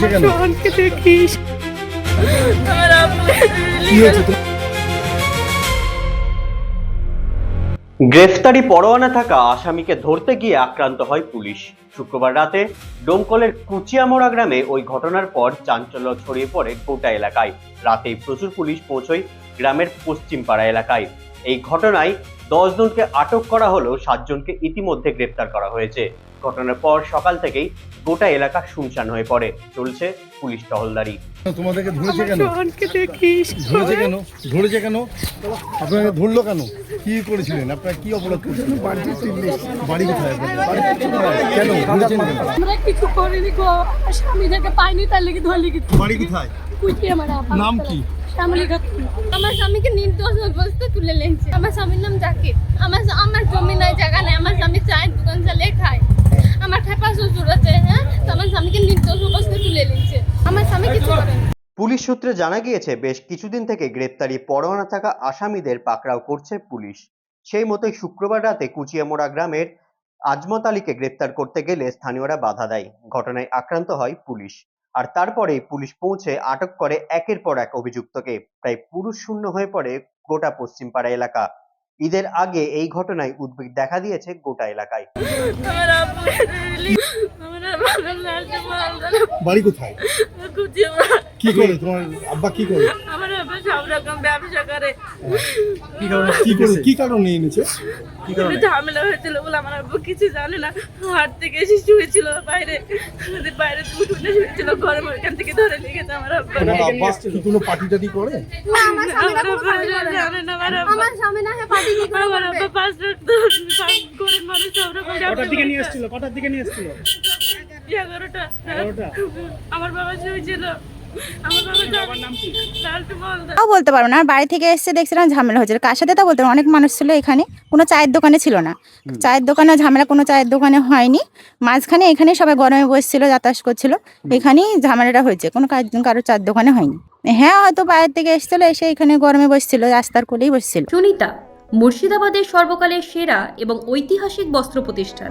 ঘুরেছে কেন? সোহানকে দেখিস। আমার আব্বু কি হয়েছে তোমার? গ্রেফতারি পরোয়ানা থাকা আসামিকে ধরতে গিয়ে আক্রান্ত হয় পুলিশ। শুক্রবার রাতে ডোমকলের কুচিয়ামোড়া গ্রামে ওই ঘটনার পর চাঞ্চল্য ছড়িয়ে পড়ে গোটা এলাকায়। রাতেই প্রচুর পুলিশ পৌঁছয় গ্রামের পশ্চিমপাড়া এলাকায়। এই ঘটনায় 10 জনকে আটক করা হলেও 7 জনকে ইতিমধ্যে গ্রেফতার করা হয়েছে। ঘটনার পর সকাল থেকেই গোটা এলাকা শুনশান হয়ে পড়ে, চলছে পুলিশ টহলদারি। তোমাদেরকে ধরেছে কেন? সোহানকে দেখিস। ধরেছে কেন? ধরেছে কেন? আপনাকে ধরলো কেন? কি করেছিলেন? আপনারা কি অপরাধ করেছিলেন? বাড়ি কোথায়? কেন ধরেছেন কেন? আমরা কিছু করিনি গো, স্বামীটাকে পাইনি, তার লেগে ধরলি কি? বাড়ি কোথায়? কুইতে আমার আপা। নাম কি? শ্যামলী খাতুন। আমার স্বামীকে নির্দোষ অবস্থায় তুলে লেনছে। আমার স্বামীর নাম জাকির। আমার জমি নাই, জায়গা নাই, আমার স্বামী চায়ের দোকান চালিয়ে খায়। আমার খেপা শ্বশুর আছে, হ্যাঁ, তো আমার স্বামীকে নির্দোষ অবস্থায় তুলে লেনছে। আমার স্বামী কিছু করেনি। পুলিশ সূত্রে জানা গিয়েছে, বেশ কিছুদিন থেকে গ্রেপ্তারি পরোয়ানা থাকা আসামিদের পাকড়াও করছে পুলিশ। সেই মতোই শুক্রবার রাতে কুচিয়ামোড়া গ্রামের আজমত আলীকে গ্রেপ্তার করতে গেলে স্থানীয়রা বাধা দেয়। ঘটনায় আক্রান্ত হয় পুলিশ, আর তারপরেই পুলিশ পৌঁছে আটক করে একের পর এক অভিযুক্তকে। প্রায় পুরুষ শূন্য হয়ে পড়ে গোটা পশ্চিমপাড়া এলাকা। ঈদের আগে এই ঘটনায় উদ্বেগ দেখা দিয়েছে গোটা এলাকায়। আমার আব্বু আমার বাড়ি কোথায়? কুচিয়ামোড়া। কি করে তোমার আব্বা কি করে? আমার আব্বু সব রকম ব্যবসা করে। কি কারণে এনেছে? ঝামেলা হয়েছিল বলে আমার আব্বু কিছু জানে না। হাট থেকে এসে শুয়েছিল বাইরে, বাইরে উঠোনে শুয়েছিল, গরম ওইখান থেকে ধরে নিয়ে গেছে আমার আব্বু। তোমার আব্বা কি কোনো পার্টি টাটি করে? না, আমার স্বামী আমার আব্বু জানে না, আমার স্বামী না হয় পার্টি কি করে আমার করবে? আব্বু 5 লাখ গরিব মানুষ, সব রকম কটার দিকে নিয়ে এসেছিল? 11টা। আমার বাবা শুয়েছিল। আমার বাবার নাম কি? লালটু মালদা। তাও বলতে পারবো না, আর বাড়ি থেকে এসে দেখছিলাম ঝামেলা হয়েছিল। কার সাথে তা বলতে পারবো না। অনেক মানুষ ছিল এখানে, কোনো চায়ের দোকানে ছিল না। চায়ের দোকানে ঝামেলা কোনো চায়ের দোকানে হয়নি। মাঝখানে এখানে সবাই গরমে বসছিল, যাতায়াত করছিল, এখানেই ঝামেলাটা হয়েছে। কোনো কারো চায়ের দোকানে হয়নি। হ্যাঁ, হয়তো বাইরে থেকে এসেছিল, এসে এখানে গরমে বসছিল, রাস্তার কোলেই বসছিল। সুনিতা, মুর্শিদাবাদের সর্বকালের সেরা এবং ঐতিহাসিক বস্ত্র প্রতিষ্ঠান।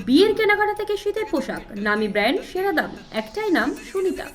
বিয়ের কেনাকাটা থেকে শীতের পোশাক, নামি ব্র্যান্ড, সেরা দাম, একটাই নাম সুনিতা।